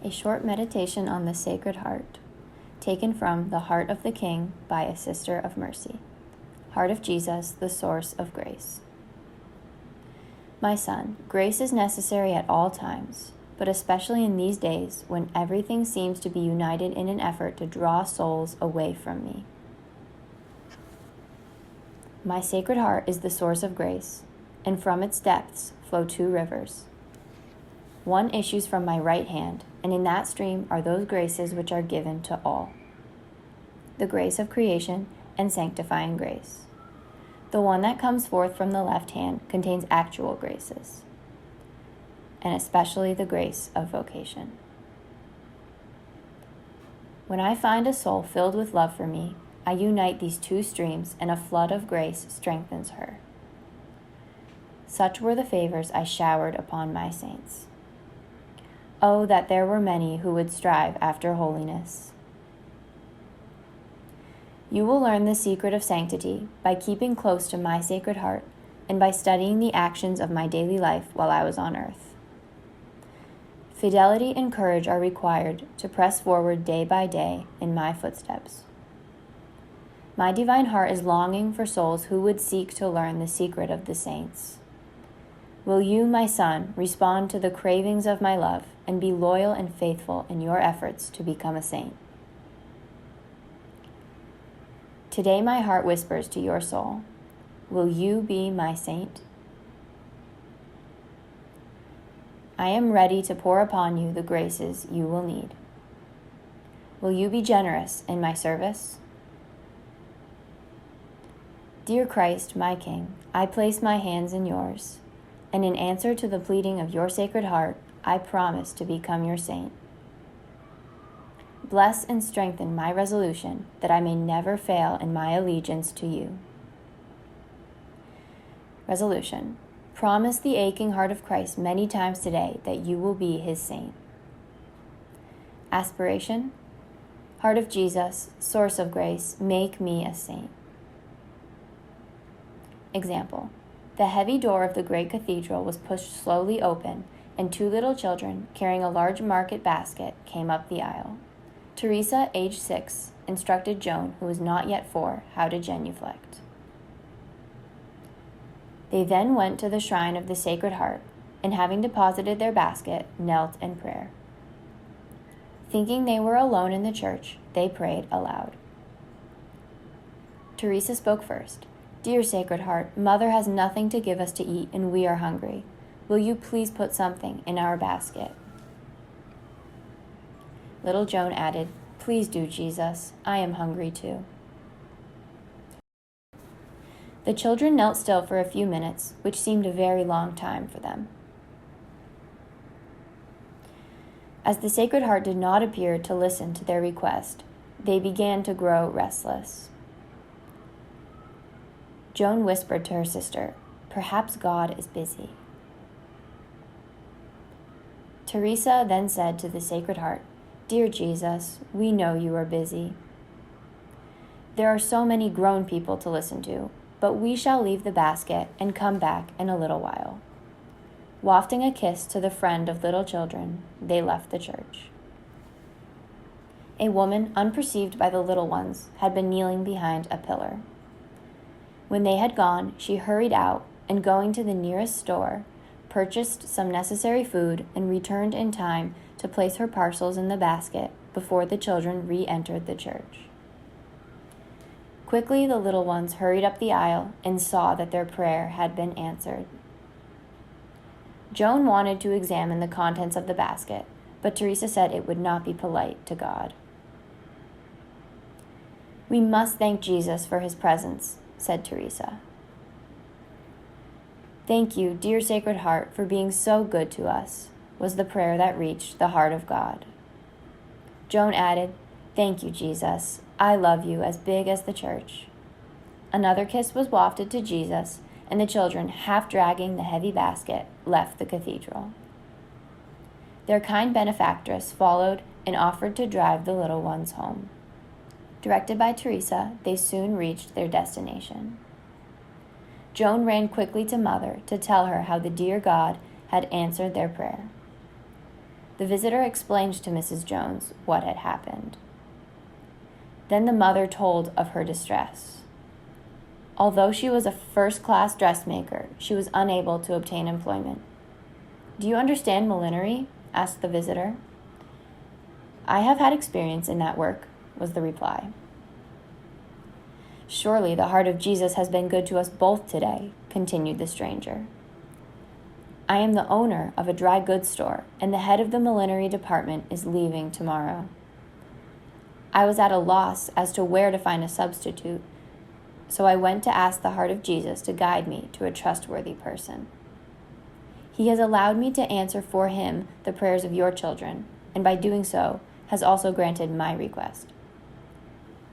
A short meditation on the Sacred Heart, taken from The Heart of the King by a Sister of Mercy. Heart of Jesus, the source of grace. My son, grace is necessary at all times, but especially in these days when everything seems to be united in an effort to draw souls away from me. My Sacred Heart is the source of grace, and from its depths flow two rivers. One issues from my right hand, and in that stream are those graces which are given to all. The grace of creation and sanctifying grace. The one that comes forth from the left hand contains actual graces, and especially the grace of vocation. When I find a soul filled with love for me, I unite these two streams, and a flood of grace strengthens her. Such were the favors I showered upon my saints. Oh, that there were many who would strive after holiness. You will learn the secret of sanctity by keeping close to my Sacred Heart and by studying the actions of my daily life while I was on earth. Fidelity and courage are required to press forward day by day in my footsteps. My divine heart is longing for souls who would seek to learn the secret of the saints. Will you, my son, respond to the cravings of my love and be loyal and faithful in your efforts to become a saint? Today my heart whispers to your soul, will you be my saint? I am ready to pour upon you the graces you will need. Will you be generous in my service? Dear Christ, my King, I place my hands in yours, and in answer to the pleading of your Sacred Heart, I promise to become your saint. Bless and strengthen my resolution that I may never fail in my allegiance to you. Resolution. Promise the aching heart of Christ many times today that you will be his saint. Aspiration. Heart of Jesus, source of grace, make me a saint. Example. The heavy door of the great cathedral was pushed slowly open, and two little children, carrying a large market basket, came up the aisle. Teresa, age 6, instructed Joan, who was not yet 4, how to genuflect. They then went to the shrine of the Sacred Heart, and having deposited their basket, knelt in prayer. Thinking they were alone in the church, they prayed aloud. Teresa spoke first. Dear Sacred Heart, Mother has nothing to give us to eat, and we are hungry. Will you please put something in our basket? Little Joan added, Please do, Jesus. I am hungry too. The children knelt still for a few minutes, which seemed a very long time for them. As the Sacred Heart did not appear to listen to their request, they began to grow restless. Joan whispered to her sister, Perhaps God is busy. Teresa then said to the Sacred Heart, Dear Jesus, we know you are busy. There are so many grown people to listen to, but we shall leave the basket and come back in a little while. Wafting a kiss to the friend of little children, they left the church. A woman, unperceived by the little ones, had been kneeling behind a pillar. When they had gone, she hurried out and, going to the nearest store, purchased some necessary food and returned in time to place her parcels in the basket before the children re-entered the church. Quickly the little ones hurried up the aisle and saw that their prayer had been answered. Joan wanted to examine the contents of the basket, but Teresa said it would not be polite to God. We must thank Jesus for his presence, said Teresa. Thank you, dear Sacred Heart, for being so good to us, was the prayer that reached the heart of God. Joan added, Thank you, Jesus. I love you as big as the church. Another kiss was wafted to Jesus, and the children, half dragging the heavy basket, left the cathedral. Their kind benefactress followed and offered to drive the little ones home. Directed by Teresa, they soon reached their destination. Joan ran quickly to Mother to tell her how the dear God had answered their prayer. The visitor explained to Mrs. Jones what had happened. Then the mother told of her distress. Although she was a first-class dressmaker, she was unable to obtain employment. "Do you understand millinery?" asked the visitor. "I have had experience in that work," was the reply. "Surely the heart of Jesus has been good to us both today," continued the stranger. "I am the owner of a dry goods store, and the head of the millinery department is leaving tomorrow. I was at a loss as to where to find a substitute, so I went to ask the heart of Jesus to guide me to a trustworthy person. He has allowed me to answer for him the prayers of your children, and by doing so, has also granted my request."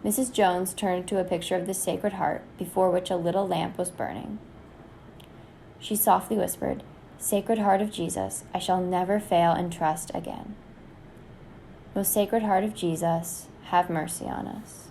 Mrs. Jones turned to a picture of the Sacred Heart before which a little lamp was burning. She softly whispered, "Sacred Heart of Jesus, I shall never fail and trust again. Most Sacred Heart of Jesus, have mercy on us."